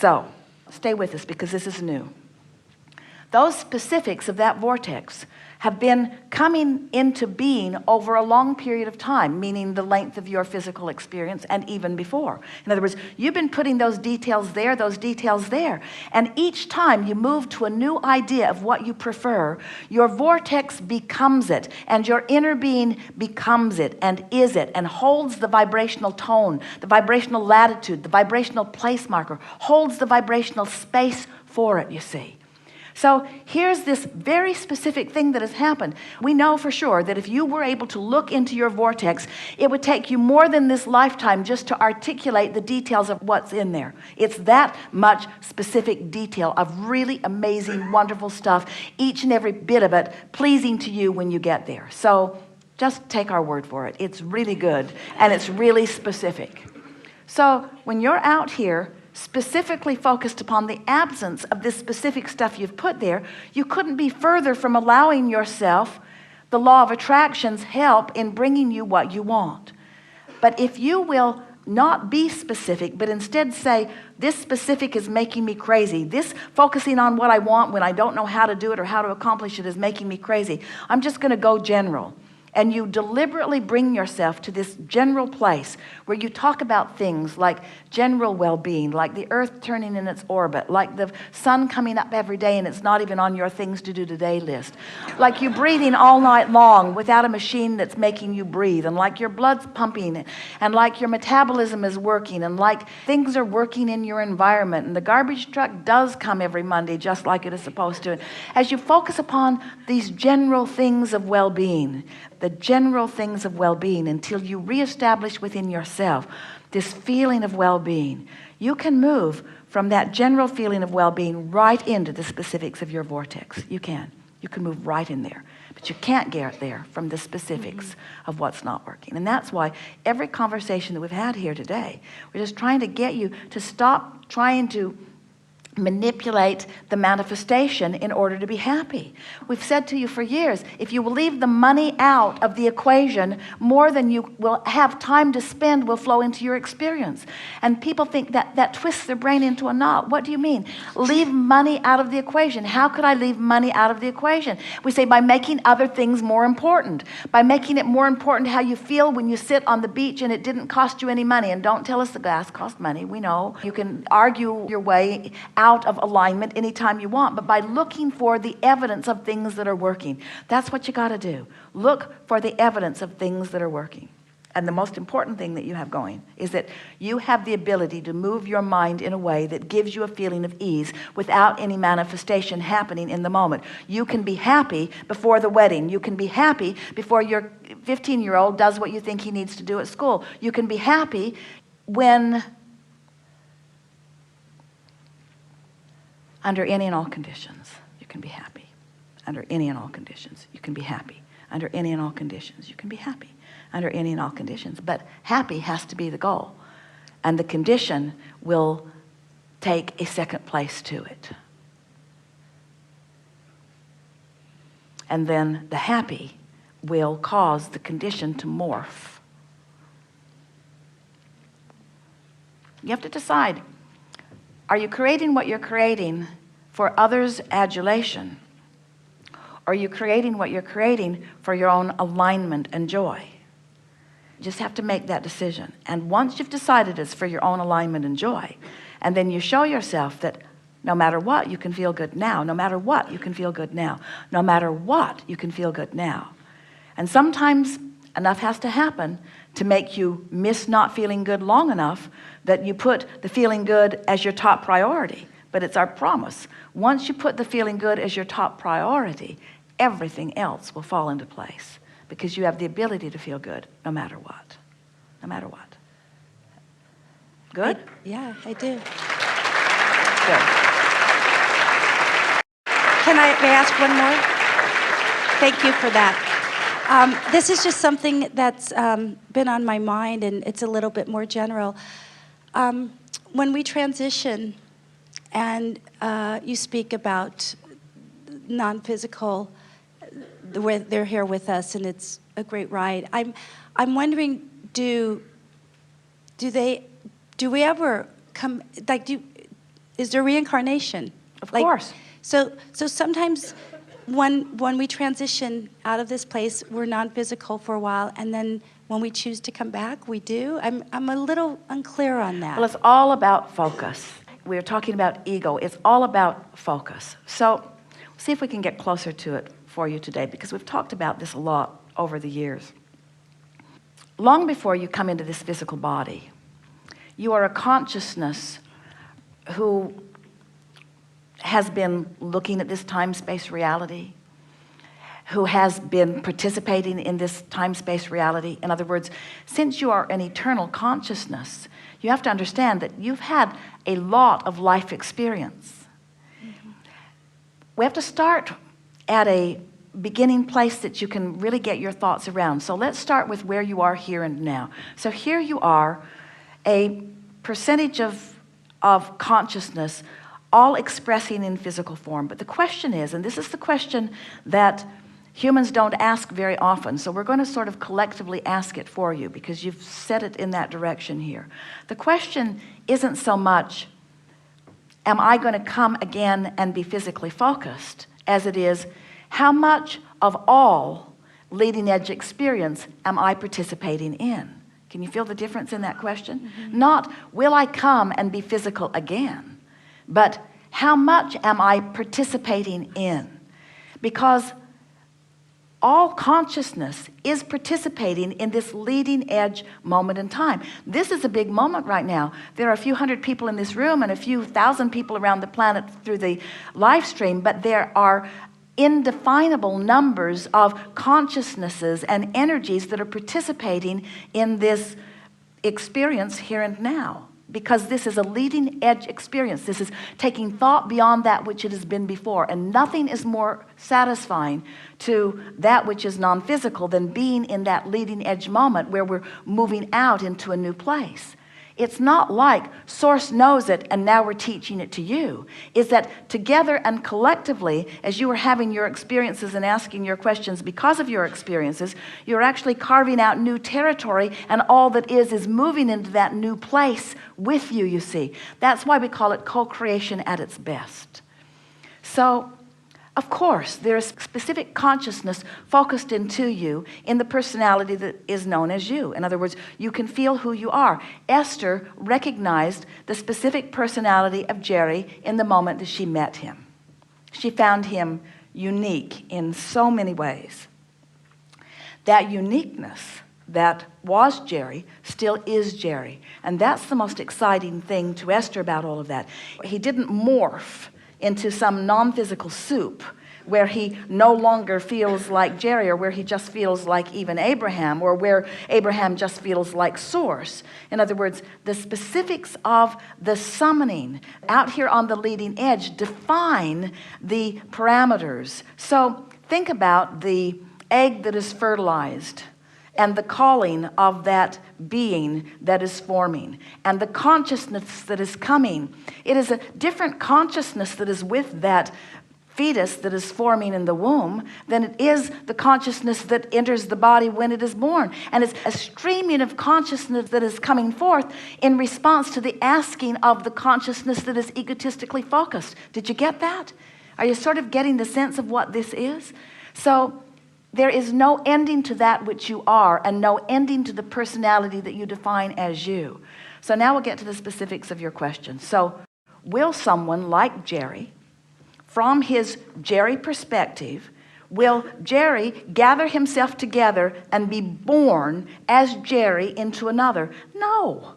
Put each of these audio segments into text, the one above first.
So, stay with us because this is new. Those specifics of that vortex have been coming into being over a long period of time, meaning the length of your physical experience and even before. In other words, you've been putting those details there, and each time you move to a new idea of what you prefer, your vortex becomes it, and your inner being becomes it, and is it, and holds the vibrational tone, the vibrational latitude, the vibrational place marker, holds the vibrational space for it, you see. So here's this very specific thing that has happened. We know for sure that if you were able to look into your vortex, it would take you more than this lifetime just to articulate the details of what's in there. It's that much specific detail of really amazing, wonderful stuff, each and every bit of it pleasing to you when you get there. So just take our word for it. It's really good, and it's really specific. So when you're out here specifically focused upon the absence of this specific stuff you've put there, you couldn't be further from allowing yourself the law of attraction's help in bringing you what you want. But if you will not be specific, but instead say, this specific is making me crazy. This focusing on what I want when I don't know how to do it or how to accomplish it is making me crazy. I'm just going to go general. And you deliberately bring yourself to this general place where you talk about things like general well-being, like the earth turning in its orbit, like the sun coming up every day and it's not even on your things to do today list, like you breathing all night long without a machine that's making you breathe, and like your blood's pumping, and like your metabolism is working, and like things are working in your environment, and the garbage truck does come every Monday just like it is supposed to. As you focus upon these general things of well-being, the general things of well-being, until you reestablish within yourself this feeling of well-being, you can move from that general feeling of well-being right into the specifics of your vortex. You can move right in there, but you can't get there from the specifics of what's not working. And that's why every conversation that we've had here today, we're just trying to get you to stop trying to manipulate the manifestation in order to be happy. We've said to you for years, if you will leave the money out of the equation, more than you will have time to spend will flow into your experience. And people think that twists their brain into a knot. What do you mean? Leave money out of the equation. How could I leave money out of the equation? We say by making other things more important, by making it more important how you feel when you sit on the beach and it didn't cost you any money. And don't tell us the gas cost money. We know you can argue your way out of alignment anytime you want, but by looking for the evidence of things that are working. That's what you got to do. Look for the evidence of things that are working. And the most important thing that you have going is that you have the ability to move your mind in a way that gives you a feeling of ease without any manifestation happening in the moment. You can be happy before the wedding. You can be happy before your 15-year-old does what you think he needs to do at school. You can be happy when under any and all conditions, you can be happy. Under any and all conditions, you can be happy. Under any and all conditions, you can be happy. Under any and all conditions. But happy has to be the goal. And the condition will take a second place to it. And then the happy will cause the condition to morph. You have to decide, are you creating what you're creating for others' adulation? Or are you creating what you're creating for your own alignment and joy? You just have to make that decision. And once you've decided it's for your own alignment and joy, and then you show yourself that no matter what, you can feel good now. No matter what, you can feel good now. No matter what, you can feel good now. And sometimes enough has to happen to make you miss not feeling good long enough that you put the feeling good as your top priority. But it's our promise. Once you put the feeling good as your top priority, everything else will fall into place because you have the ability to feel good no matter what. No matter what. Good? Yeah, I do. Good. May I ask one more? Thank you for that. This is just something that's been on my mind, and it's a little bit more general. When we transition, and you speak about non-physical, where they're here with us, and it's a great ride. I'm wondering, do we ever come, like, is there reincarnation? Of course. So sometimes when we transition out of this place, we're non-physical for a while, and then when we choose to come back, we do. I'm a little unclear on that. Well, it's all about focus. We're talking about ego. It's all about focus. So see if we can get closer to it for you today, because we've talked about this a lot over the years. Long before you come into this physical body, you are a consciousness who has been looking at this time-space reality, who has been participating in this time-space reality. In other words, since you are an eternal consciousness, you have to understand that you've had a lot of life experience. Mm-hmm. We have to start at a beginning place that you can really get your thoughts around. So let's start with where you are here and now. So here you are, a percentage of consciousness, all expressing in physical form. But the question is, and this is the question that humans don't ask very often, so we're going to sort of collectively ask it for you because you've set it in that direction here. The question isn't so much, am I going to come again and be physically focused, as it is, how much of all leading edge experience am I participating in? Can you feel the difference in that question? Mm-hmm. Not, will I come and be physical again? But how much am I participating in? Because all consciousness is participating in this leading edge moment in time. This is a big moment right now. There are a few hundred people in this room and a few thousand people around the planet through the live stream, but there are indefinable numbers of consciousnesses and energies that are participating in this experience here and now. Because this is a leading edge experience. This is taking thought beyond that which it has been before. And nothing is more satisfying to that which is non-physical than being in that leading edge moment where we're moving out into a new place. It's not like Source knows it and now we're teaching it to you. It's that together and collectively, as you are having your experiences and asking your questions because of your experiences, you're actually carving out new territory, and all that is moving into that new place with you, you see. That's why we call it co-creation at its best. So, of course, there is specific consciousness focused into you in the personality that is known as you. In other words, you can feel who you are. Esther recognized the specific personality of Jerry in the moment that she met him. She found him unique in so many ways. That uniqueness that was Jerry still is Jerry. And that's the most exciting thing to Esther about all of that. He didn't morph into some non-physical soup where he no longer feels like Jerry, or where he just feels like even Abraham, or where Abraham just feels like Source. In other words, the specifics of the summoning out here on the leading edge define the parameters. So think about the egg that is fertilized and the calling of that being that is forming, and the consciousness that is coming. It is a different consciousness that is with that fetus that is forming in the womb than it is the consciousness that enters the body when it is born. And it's a streaming of consciousness that is coming forth in response to the asking of the consciousness that is egotistically focused. Did you get that? Are you sort of getting the sense of what this is? So there is no ending to that which you are, and no ending to the personality that you define as you. So now we'll get to the specifics of your question. So will someone like Jerry, from his Jerry perspective, will Jerry gather himself together and be born as Jerry into another? No,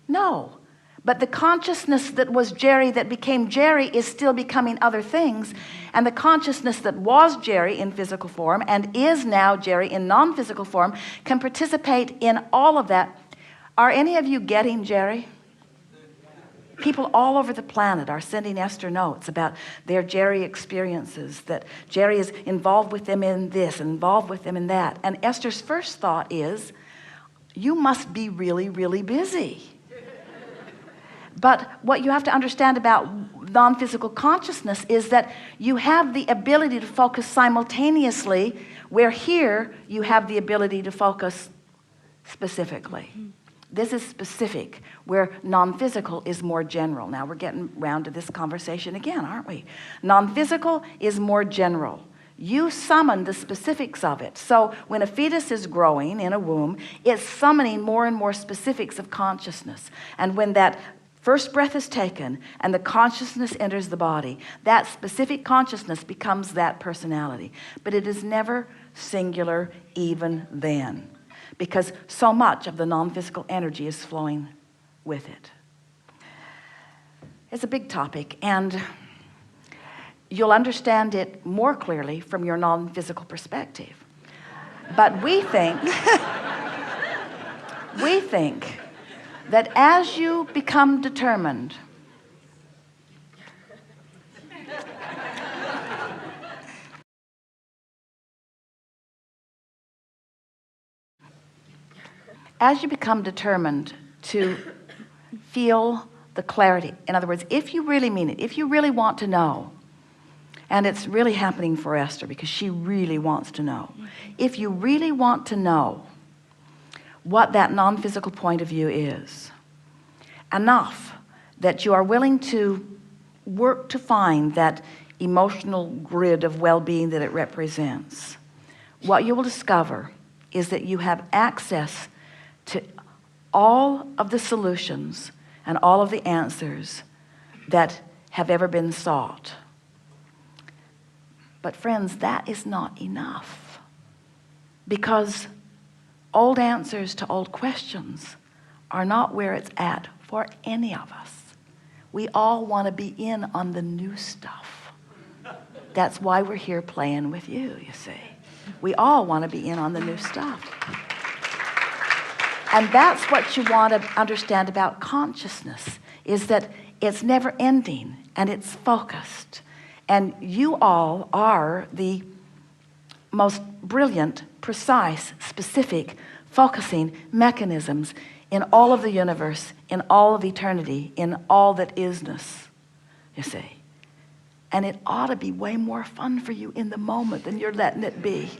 no. But the consciousness that was Jerry that became Jerry is still becoming other things. And the consciousness that was Jerry in physical form and is now Jerry in non-physical form can participate in all of that. Are any of you getting Jerry? People all over the planet are sending Esther notes about their Jerry experiences, that Jerry is involved with them in this, involved with them in that. And Esther's first thought is, you must be really, really busy. But what you have to understand about non-physical consciousness is that you have the ability to focus simultaneously, where here you have the ability to focus specifically. This is specific, where non-physical is more general. Now we're getting round to this conversation again, aren't we? Non-physical is more general. You summon the specifics of it. So when a fetus is growing in a womb, it's summoning more and more specifics of consciousness. And when that first breath is taken and the consciousness enters the body, that specific consciousness becomes that personality. But it is never singular even then, because so much of the non-physical energy is flowing with it. It's a big topic, and you'll understand it more clearly from your non-physical perspective. But we think that as you become determined to feel the clarity, in other words, if you really mean it, if you really want to know, and it's really happening for Esther because she really wants to know. If you really want to know what that non-physical point of view is, enough that you are willing to work to find that emotional grid of well-being that it represents, what you will discover is that you have access to all of the solutions and all of the answers that have ever been sought. But friends, that is not enough, because old answers to old questions are not where it's at for any of us. We all want to be in on the new stuff. That's why we're here playing with you see. We all want to be in on the new stuff. And that's what you want to understand about consciousness, is that it's never ending and it's focused. And you all are the most brilliant, precise, specific, focusing mechanisms in all of the universe, in all of eternity, in all that isness, you see. And it ought to be way more fun for you in the moment than you're letting it be.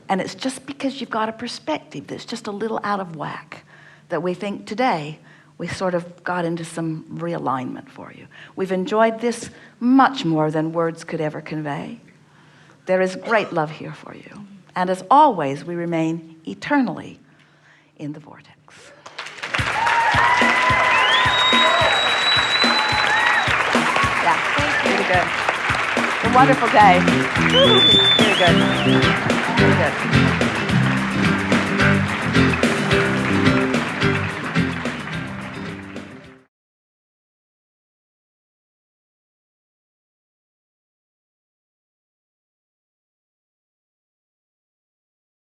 And it's just because you've got a perspective that's just a little out of whack that we think today we sort of got into some realignment for you. We've enjoyed this much more than words could ever convey. There is great love here for you. And as always, we remain eternally in the vortex. Yeah, really good. It's a wonderful day. Really good. Really good.